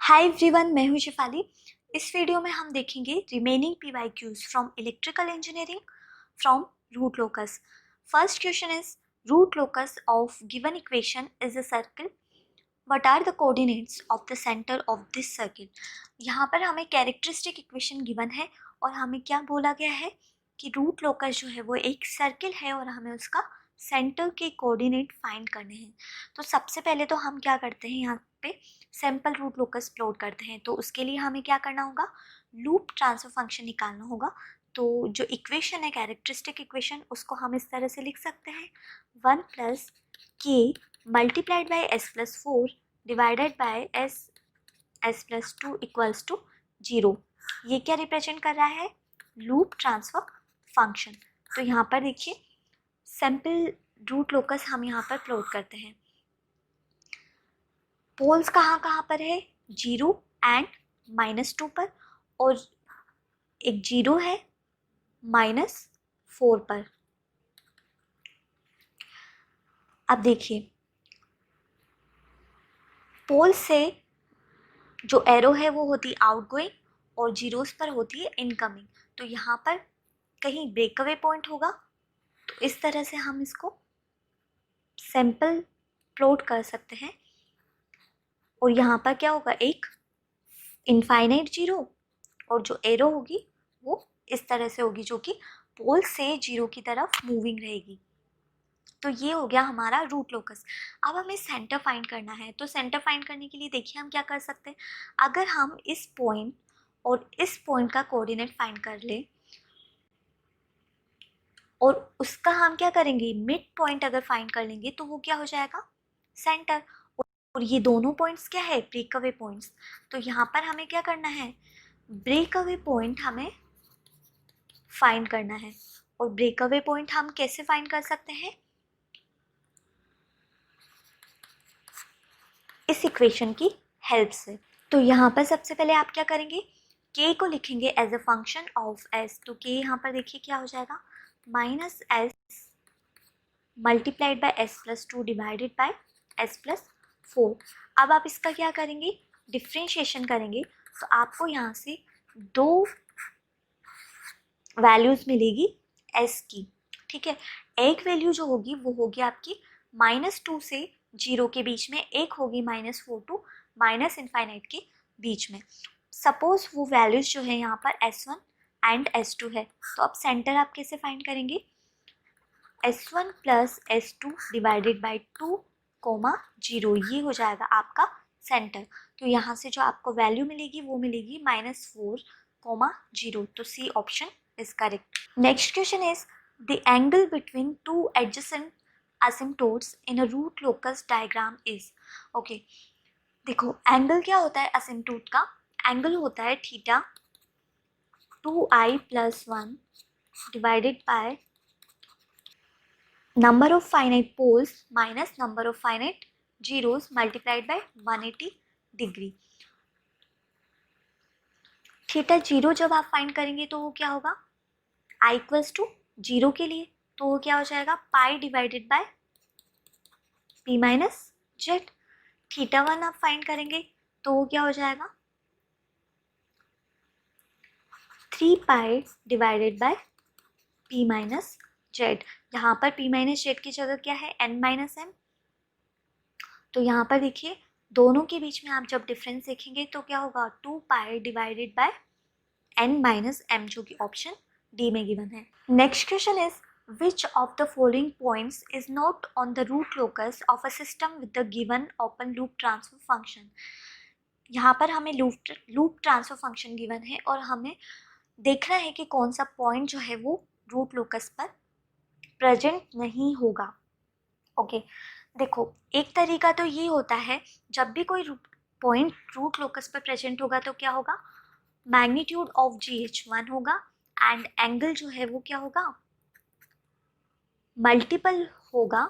Hi everyone, मैं हूं शिफाली। इस वीडियो में हम देखेंगे remaining PYQs from electrical engineering from root locus. First question is root locus of given equation is a circle. What are the coordinates of the centre of this circle. यहाँ पर हमें characteristic equation given है और हमें क्या बोला गया है कि रूट लोकस जो है वो एक सर्किल है और हमें उसका सेंटर के कोऑर्डिनेट फाइंड करने हैं। तो सबसे पहले तो हम क्या करते हैं, यहाँ पे सैम्पल रूट लोकस प्लॉट करते हैं। तो उसके लिए हमें क्या करना होगा, लूप ट्रांसफर फंक्शन निकालना होगा। तो जो इक्वेशन है कैरेक्टरिस्टिक इक्वेशन, उसको हम इस तरह से लिख सकते हैं, 1 plus k multiplied by s plus 4 divided by s plus 2 equals to 0। ये क्या रिप्रेजेंट कर रहा है, लूप ट्रांसफर फंक्शन। तो यहाँ पर देखिए सैम्पल रूट लोकस हम यहाँ पर प्लॉट करते हैं। पोल्स कहाँ कहाँ पर है, 0 एंड -2 पर, और एक 0 है -4 पर। अब देखिए पोल से जो एरो है वो होती है आउटगोइंग और जीरोस पर होती है इनकमिंग। तो यहाँ पर कहीं ब्रेकअवे पॉइंट होगा, तो इस तरह से हम इसको सैंपल प्लॉट कर सकते हैं। और यहाँ पर क्या होगा, एक इनफाइनाइट जीरो, और जो एरो होगी वो इस तरह से होगी जो कि पोल से जीरो की तरफ मूविंग रहेगी। तो ये हो गया हमारा रूट लोकस। अब हमें सेंटर फाइंड करना है। तो सेंटर फाइंड करने के लिए देखिए हम क्या कर सकते हैं, अगर हम इस पॉइंट और इस पॉइंट का कोऑर्डिनेट फाइंड कर ले और उसका हम क्या करेंगे, मिड पॉइंट अगर फाइंड कर लेंगे तो वो क्या हो जाएगा, सेंटर। और ये दोनों पॉइंट्स क्या है, ब्रेक अवे पॉइंट्स। तो यहाँ पर हमें क्या करना है, ब्रेक अवे पॉइंट हमें फाइंड करना है। और ब्रेक अवे पॉइंट हम कैसे फाइंड कर सकते हैं, इस इक्वेशन की हेल्प से। तो यहाँ पर सबसे पहले आप क्या करेंगे, k को लिखेंगे as a function of s। तो k यहाँ पर देखिए क्या हो जाएगा, -s multiplied by s plus 2 divided by s plus 4। अब आप इसका क्या करेंगे, डिफ्रेंशिएशन करेंगे। तो आपको यहाँ से दो वैल्यूज मिलेगी s की, ठीक है। एक वैल्यू जो होगी वो होगी आपकी -2 से 0 के बीच में, एक होगी -4 टू -इनफाइनाइट के बीच में। सपोज वो वैल्यूज जो है यहाँ पर S1 एंड S2 है। तो अब सेंटर आप कैसे फाइंड करेंगे, S1 plus S2 divided by 2 0, ये हो जाएगा आपका सेंटर। तो यहाँ से जो आपको वैल्यू मिलेगी वो मिलेगी -4 0। तो C option is correct. Next question is the angle between two adjacent asymptotes in a root locus diagram is. Okay, देखो एंगल क्या होता है asymptote का, एंगल होता है theta 2i + 1 divided by number of finite poles minus number of finite zeros multiplied by 180 degree. Theta 0 जब आप find करेंगे तो वो क्या होगा, i = 0 के लिए, तो वो क्या हो जाएगा, पाई divided by p minus Z. Theta 1 आप फाइंड करेंगे तो वो क्या हो जाएगा, 3 पाई divided by p minus Z. यहाँ पर p माइनस जेड की जगह क्या है, n माइनस m। तो यहाँ पर देखिए दोनों के बीच में आप जब डिफरेंस देखेंगे तो क्या होगा, 2 पाई divided by n minus m, जो कि ऑप्शन डी में गिवन है। Next question is which of the following points is not on the root locus of a system with the given open loop transfer function। यहाँ पर हमें loop transfer function given है और हमें देखना है कि कौन सा पॉइंट जो है वो रूट लोकस पर प्रेजेंट नहीं होगा। ओके देखो एक तरीका तो ये होता है, जब भी कोई पॉइंट रूट लोकस पर प्रेजेंट होगा तो क्या होगा, मैग्नीट्यूड ऑफ GH1 होगा एंड एंगल जो है वो क्या होगा, मल्टीपल होगा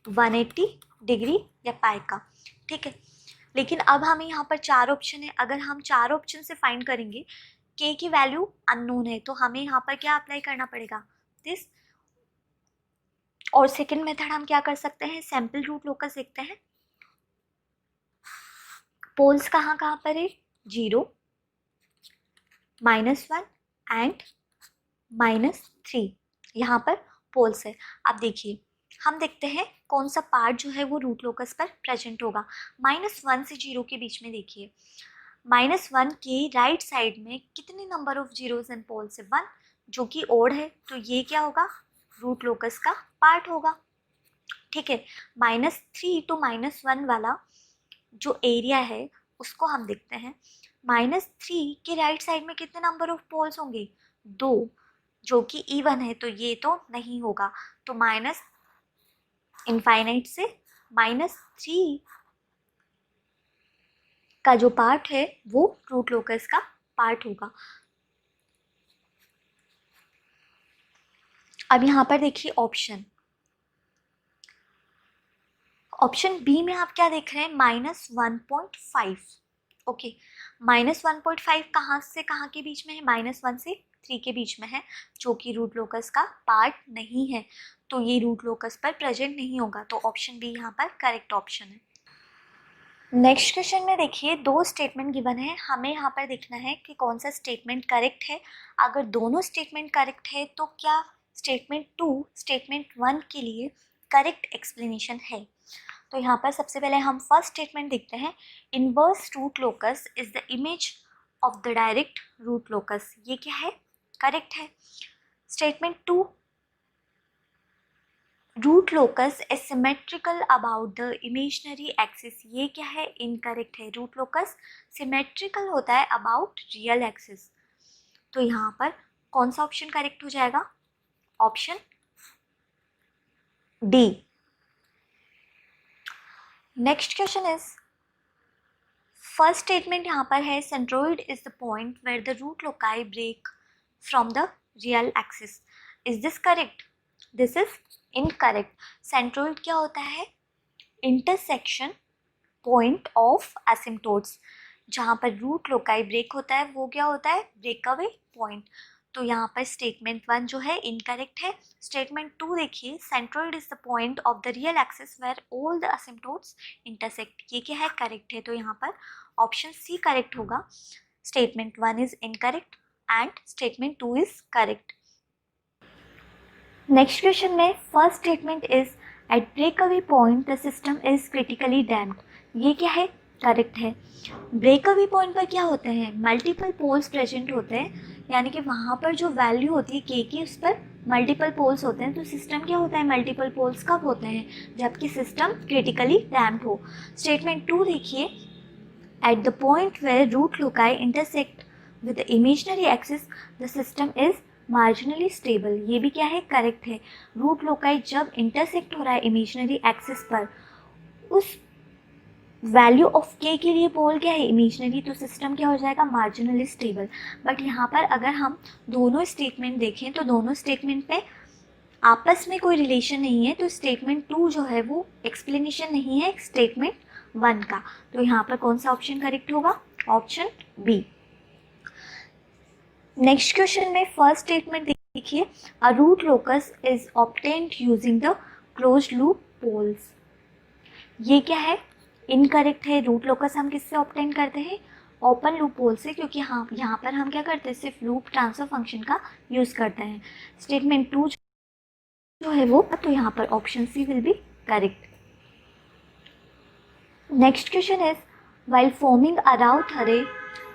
180 डिग्री या पाई का, ठीक है। लेकिन अब हमें यहाँ पर 4 ऑप्शन है, अगर हम 4 ऑप्शन से फाइंड करेंगे, k की वैल्यू अननोन है, तो हमें यहाँ पर क्या अप्लाई करना पड़ेगा, दिस। और सेकंड मेथड हम क्या कर सकते हैं, सैंपल रूट लोकस देखते हैं। पोल्स कहाँ कहाँ पर है, 0, -1 एंड -3, यहाँ पर पोल्स है। अब देखिए हम देखते हैं कौन सा पार्ट जो है वो रूट लोकस पर प्रेजेंट होगा। -1 से 0 के बीच में देखिए, -1 के राइट साइड में कितने number of zeros and poles है, 1, जो कि ओड है, तो ये क्या होगा, रूट लोकस का पार्ट होगा। ठीक है, -3 to -1 वाला जो एरिया है उसको हम देखते हैं। -3 के राइट साइड में कितने नंबर ऑफ पोल्स होंगे, 2, जो कि इवन है, तो ये तो नहीं होगा, तो माइनस इनफाइनाइट से -3 का जो पार्ट है वो रूट लोकस का पार्ट होगा। अब यहाँ पर देखिए ऑप्शन बी में आप क्या देख रहे हैं, -1.5। ओके, -1.5 कहाँ से कहाँ के बीच में है, -1 से 3 के बीच में है, जो कि रूट लोकस का पार्ट नहीं है, तो ये रूट लोकस पर प्रेजेंट नहीं होगा, तो ऑप्शन बी यहाँ पर करेक्ट ऑप्शन है। नेक्स्ट क्वेश्चन में देखिए 2 स्टेटमेंट गिवन है, हमें यहाँ पर देखना है कि कौन सा स्टेटमेंट करेक्ट है। अगर दोनों स्टेटमेंट करेक्ट है तो क्या स्टेटमेंट 2 स्टेटमेंट 1 के लिए करेक्ट एक्सप्लेनेशन है। तो यहाँ पर सबसे पहले हम फर्स्ट स्टेटमेंट देखते हैं, inverse root locus is the image of the direct root locus, ये क्या है, करेक्ट है। Statement 2, root locus is symmetrical about the imaginary axis, ये क्या है, इनकरेक्ट है। रूट लोकस सिमेट्रिकल होता है अबाउट रियल एक्सिस, तो यहाँ पर कौन सा ऑप्शन करेक्ट हो जाएगा, option D. Next question is, first statement यहाँ पर है, centroid is the point where the root loci break from the real axis, is this correct, this is incorrect. Centroid क्या होता है, इंटरसेक्शन पॉइंट ऑफ एसिम्प्टोट्स, जहाँ पर root loci break होता है वो क्या होता है, ब्रेकअवे पॉइंट, तो यहाँ पर स्टेटमेंट 1 जो है इनकरेक्ट है। स्टेटमेंट 2 देखिए, centroid is the point of the real axis where all the asymptotes intersect, ये क्या है, करेक्ट है, तो यहाँ पर ऑप्शन सी करेक्ट होगा। Statement 1 is incorrect and statement 2 is correct. Next question में first statement is, at breakaway point the system is critically damped, ये क्या है, करेक्ट है। ब्रेकअवे पॉइंट पर क्या होते हैं, मल्टीपल पोल्स प्रेजेंट होते हैं, यानी कि वहाँ पर जो वैल्यू होती है के की, उस पर मल्टीपल पोल्स होते हैं, तो सिस्टम क्या होता है, मल्टीपल पोल्स कब होते हैं, जबकि सिस्टम क्रिटिकली डैम्प्ड हो। स्टेटमेंट 2 देखिए, at the point where root loci intersect with the imaginary axis the system is marginally stable, ये भी क्या है, करेक्ट है। रूट लोकाई जब इंटरसेक्ट हो रहा है इमेजिनरी एक्सिस पर, उस वैल्यू ऑफ के के लिए पोल क्या है, इमेजिनरी, तो सिस्टम क्या हो जाएगा, मार्जिनली स्टेबल। बट यहाँ पर अगर हम दोनों स्टेटमेंट देखें तो दोनों स्टेटमेंट पे आपस में कोई रिलेशन नहीं है, तो स्टेटमेंट 2 जो है वो एक्सप्लेनेशन नहीं है स्टेटमेंट 1 का, तो यहाँ पर कौन सा ऑप्शन करेक्ट होगा, ऑप्शन बी। नेक्स्ट क्वेश्चन में फर्स्ट स्टेटमेंट देखिए, a root locus is obtained using the closed loop poles, ये क्या है, इनकरेक्ट है। रूट लोकस हम किससे ऑब्टेन करते हैं, ओपन लूप पोल से, क्योंकि हाँ यहाँ पर हम क्या करते हैं, सिर्फ लूप ट्रांसफर फंक्शन का यूज करते हैं। स्टेटमेंट 2 जो है वो, तो यहाँ पर option C will be correct. Next question is, while forming a route array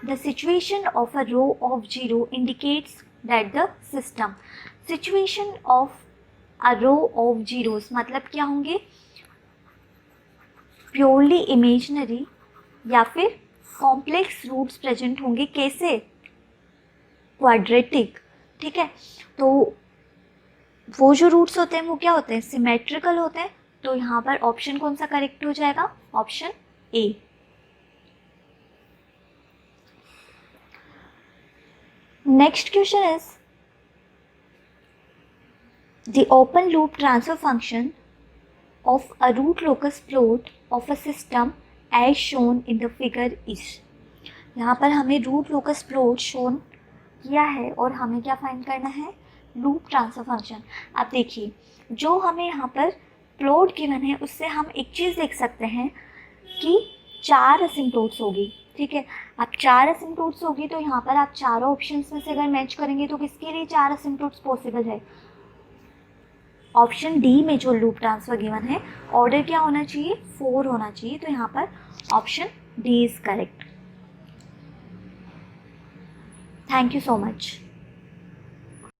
the situation of a row of 0 indicates that the situation of a row of zeros मतलब क्या होंगे, प्योरली इमेजिनरी या फिर कॉम्प्लेक्स रूट्स प्रेजेंट होंगे, कैसे, quadratic. ठीक है, तो वो जो रूट्स होते हैं वो क्या होते हैं, सिमेट्रिकल होते हैं, तो यहाँ पर ऑप्शन कौन सा करेक्ट हो जाएगा, option A. Next question is, the open loop transfer function of a root locus plot of a system as shown in the figure is, यहाँ पर हमें रूट लोकस प्लॉट शोन किया है और हमें क्या फाइंड करना है, लूप ट्रांसफर फंक्शन। अब देखिए जो हमें यहाँ पर प्लॉट गिवन है उससे हम एक चीज़ देख सकते हैं कि 4 असिम्प्टोट्स होगी, ठीक है। अब 4 असिम्प्टोट्स होगी तो यहाँ पर आप चारों ऑप्शंस में से अगर मैच करेंगे तो किसके लिए 4 असिम्प्टोट्स पॉसिबल है? ऑप्शन डी में जो लूप ट्रांसफर गिवन है, ऑर्डर क्या होना चाहिए? 4 होना चाहिए, तो यहाँ पर option D is correct. Thank you so much.